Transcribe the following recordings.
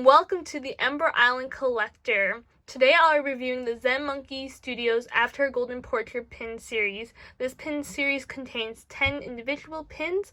Welcome to the Ember Island Collector. Today I'll be reviewing the Zen Monkey Studios After Golden Portrait pin series. This pin series contains 10 individual pins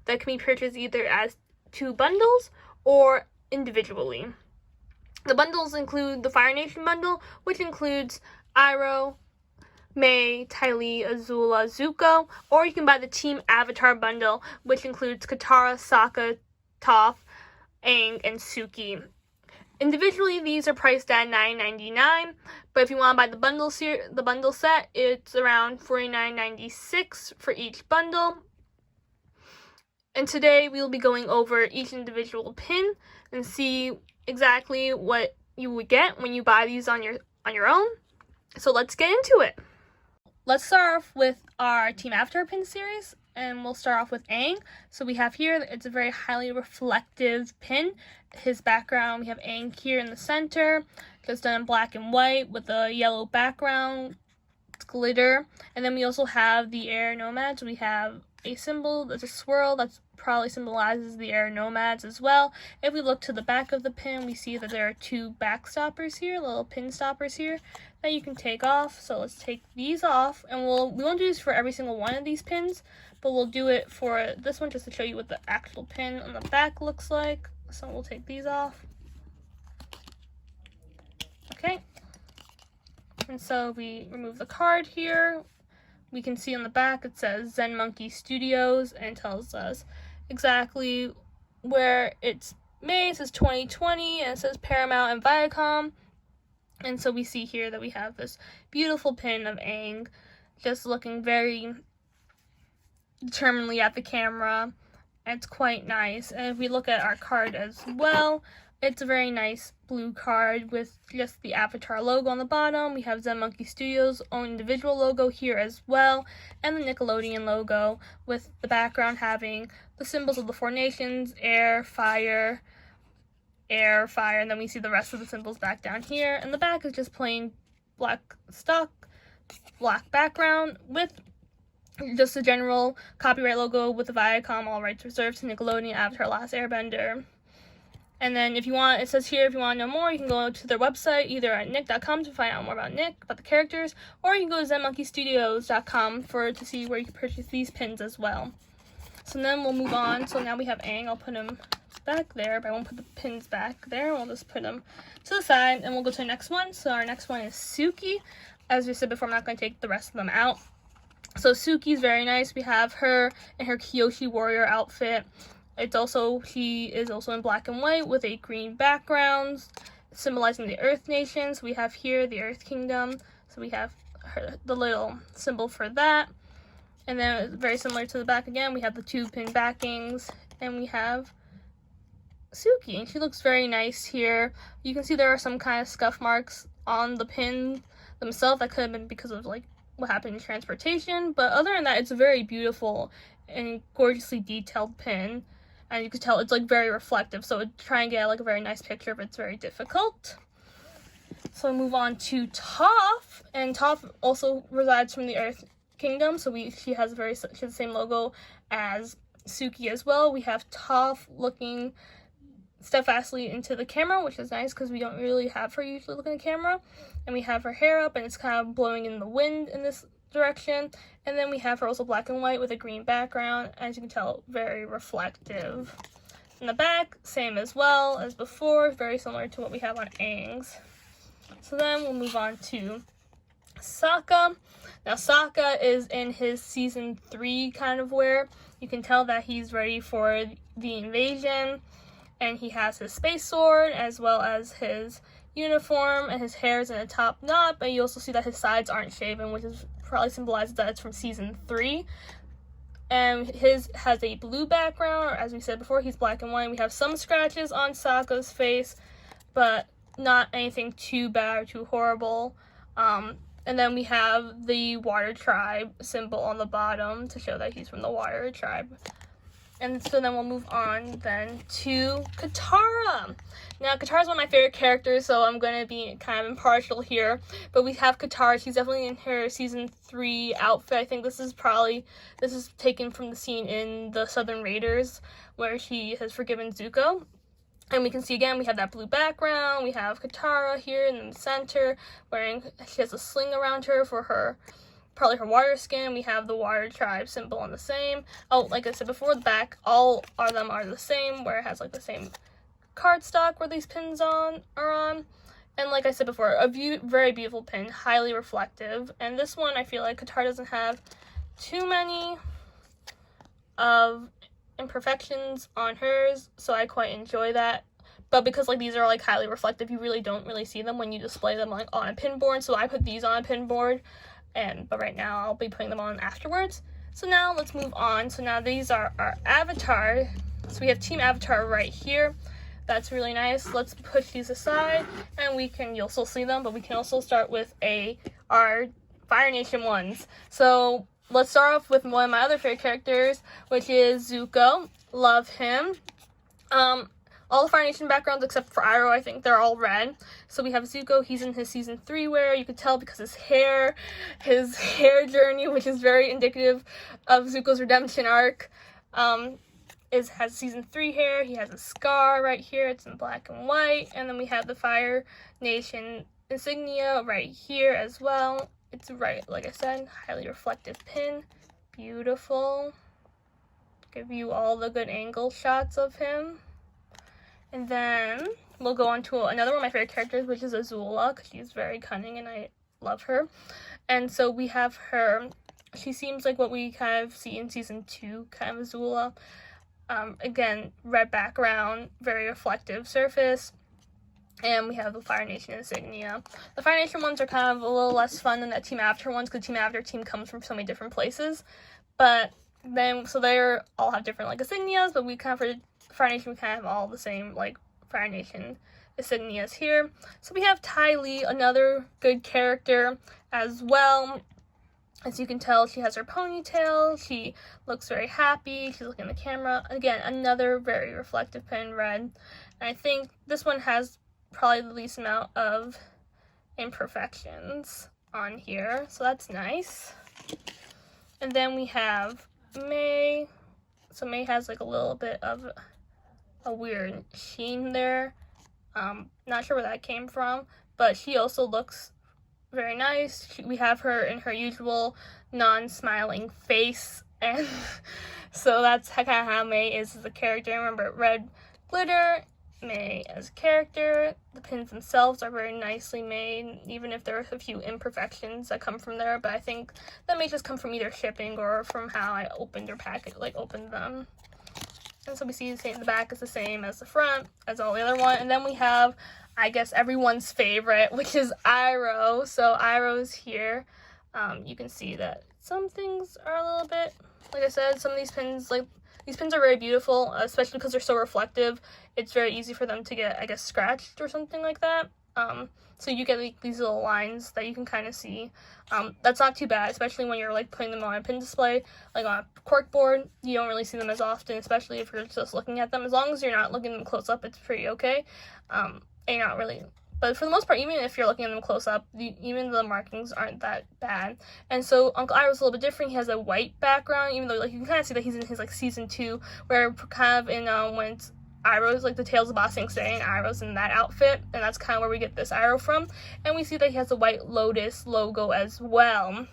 that can be purchased either as 2 bundles or individually. The bundles include the Fire Nation bundle, which includes Iroh, Mai, Ty Lee, Azula, Zuko, or you can buy the Team Avatar bundle, which includes Katara, Saka, Toph, Aang, and Suki. Individually, these are priced at $9.99, but if you want to buy the bundle set, it's around $49.96 for each bundle. And today we will be going over each individual pin and see exactly what you would get when you buy these on your own. So let's get into it. Let's start off with our Team Avatar pin series. And we'll start off with Aang. So we have here, it's a very highly reflective pin. His background, we have Aang here in the center, just done in black and white with a yellow background, glitter. And then we also have the air nomads. We have a symbol that's a swirl that probably symbolizes the air nomads as well. If we look to the back of the pin, we see that there are 2 back stoppers here, little pin stoppers here that you can take off. So let's take these off, and we won't do this for every single one of these pins, but we'll do it for this one just to show you what the actual pin on the back looks like. So we'll take these off. Okay. And so we remove the card here. We can see on the back it says Zen Monkey Studios and tells us exactly where it's made. It says 2020 and it says Paramount and Viacom. And so we see here that we have this beautiful pin of Aang just looking very determinedly at the camera. And it's quite nice. And if we look at our card as well, it's a very nice blue card with just the Avatar logo on the bottom. We have Zen Monkey Studios' own individual logo here as well, and the Nickelodeon logo with the background having the symbols of the 4 nations, air, fire, and then we see the rest of the symbols back down here. And the back is just plain black stock, black background with just a general copyright logo with the Viacom, all rights reserved to Nickelodeon, Avatar: Last Airbender. And then if you want, it says here, if you want to know more, you can go to their website, either at nick.com to find out more about Nick, about the characters, or you can go to zenmonkeystudios.com to see where you can purchase these pins as well. So then we'll move on. So now we have Aang. I'll put him back there, but I won't put the pins back there. We'll just put them to the side, and we'll go to the next one. So our next one is Suki. As we said before, I'm not going to take the rest of them out. So Suki's very nice. We have her in her Kyoshi warrior outfit. She is also in black and white with a green background, symbolizing the Earth nations. We have here the Earth Kingdom. So we have the little symbol for that. And then very similar to the back again, we have the 2 pin backings, and we have Suki, and she looks very nice here. You can see there are some kind of scuff marks on the pin themselves that could have been because of like what happened in transportation, but other than that, it's a very beautiful and gorgeously detailed pin. And you can tell it's like very reflective, so try and get like a very nice picture of it's very difficult. So we move on to Toph, and Toph also resides from the Earth Kingdom, so she has the same logo as Suki as well. We have Toph looking steadfastly into the camera, which is nice because we don't really have her usually looking at the camera. And we have her hair up, and it's kind of blowing in the wind in this direction. And then we have her also black and white with a green background, as you can tell, very reflective. In the back, same as well as before, very similar to what we have on Aang's. So then we'll move on to Saka. Now Saka is in his season 3 kind of wear. You can tell that he's ready for the invasion, and he has his space sword as well as his uniform, and his hair is in a top knot, but you also see that his sides aren't shaven, which is probably symbolizes that it's from season 3. And his has a blue background, or as we said before, he's black and white. We have some scratches on Sokka's face, but not anything too bad or too horrible. And then we have the water tribe symbol on the bottom to show that he's from the water tribe. And so then we'll move on then to Katara. Now, Katara's one of my favorite characters, so I'm going to be kind of impartial here. But we have Katara. She's definitely in her season 3 outfit. I think this is taken from the scene in the Southern Raiders where she has forgiven Zuko. And we can see again, we have that blue background. We have Katara here in the center, she has a sling around her for her, probably her water skin. We have the water tribe symbol on the same. Oh, like I said before, the back, all of them are the same, where it has like the same cardstock where these pins are on. And like I said before, a very beautiful pin, highly reflective. And this one, I feel like Katara doesn't have too many of imperfections on hers, so I quite enjoy that. But because like these are like highly reflective, you really don't see them when you display them like on a pin board. So I put these on a pin board, but right now I'll be putting them on afterwards. So now let's move on. So now these are our avatar. So we have Team Avatar right here. That's really nice. Let's push these aside, and you'll still see them, but we can also start with our Fire Nation ones. So let's start off with one of my other favorite characters, which is Zuko. Love him. All the Fire Nation backgrounds except for Iroh, I think they're all red. So we have Zuko. He's in his season 3 wear. You could tell because his hair journey, which is very indicative of Zuko's redemption arc, has season 3 hair. He has a scar right here. It's in black and white. And then we have the Fire Nation insignia right here as well. It's right, like I said, highly reflective pin. Beautiful. Give you all the good angle shots of him. And then we'll go on to another one of my favorite characters, which is Azula, because she's very cunning and I love her. And so we have her. She seems like what we kind of see in season 2, kind of Azula. Again, red background, very reflective surface. And we have the Fire Nation insignia. The Fire Nation ones are kind of a little less fun than that Team Avatar ones, because Team Avatar team comes from so many different places. But then, so they all have different like insignias, but we kind of, for Fire Nation, we kind of have all the same like Fire Nation insignias here. So we have Ty Lee, another good character as well. As you can tell, she has her ponytail. She looks very happy. She's looking at the camera. Again, another very reflective pin, red. And I think this one has probably the least amount of imperfections on here, so that's nice. And then we have May. So May has like a little bit of a weird sheen there. Not sure where that came from, but she also looks very nice. We have her in her usual non-smiling face, and so that's kind of how May is as a character. Remember, red glitter, May as a character. The pins themselves are very nicely made, even if there are a few imperfections that come from there, but I think that may just come from either shipping or from how I opened their package, opened them. And so we see the back is the same as the front, as all the other one. And then we have, I guess, everyone's favorite, which is Iroh. So Iroh's here. You can see that some things are a little bit, like I said, some of these pins, these pins are very beautiful, especially because they're so reflective. It's very easy for them to get, I guess, scratched or something like that. So you get these little lines that you can kind of see. That's not too bad, especially when you're putting them on a pin display, like on a cork board. You don't really see them as often, especially if you're just looking at them. As long as you're not looking at them close up, it's pretty okay. And you're not really, but for the most part, even if you're looking at them close up, even the markings aren't that bad. And so Uncle Iroh's a little bit different. He has a white background, even though you can kind of see that he's in his season 2, where kind of in when it's Iroh's the Tales of Ba Sing Se, and Iroh's in that outfit, and that's kind of where we get this Iroh from. And we see that he has a white lotus logo as well.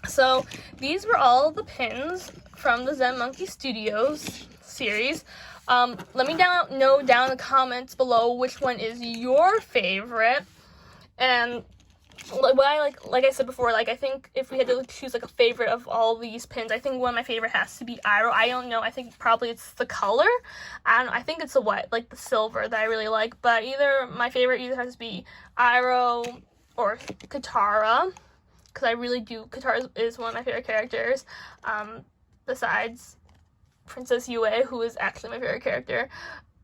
So these were all the pins from the Zen Monkey Studios series. Let me know down in the comments below which one is your favorite. And what I like I said before, I think if we had to choose a favorite of all these pins, I think one of my favorite has to be Iroh. I don't know, I think probably it's the color. I think it's the white, the silver that I really like, but my favorite has to be Iroh or Katara, because I really do. Katara is one of my favorite characters, besides Princess Yue, who is actually my favorite character.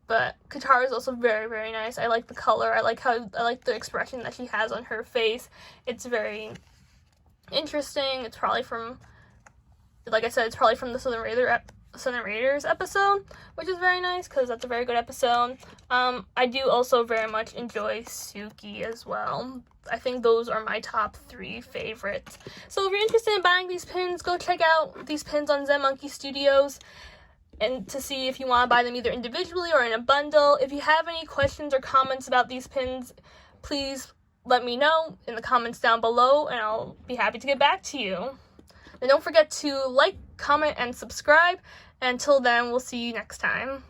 But Katara is also very, very nice. I like the color. I like the expression that she has on her face. It's very interesting. It's probably from, like I said, it's probably from the Southern Raiders episode, which is very nice because that's a very good episode. I do also very much enjoy Suki as well. I think those are my top 3 favorites. So if you're interested in buying these pins, go check out these pins on Zen Monkey Studios. and to see if you want to buy them either individually or in a bundle. If you have any questions or comments about these pins, please let me know in the comments down below, and I'll be happy to get back to you. And don't forget to like, comment, and subscribe. And until then, we'll see you next time.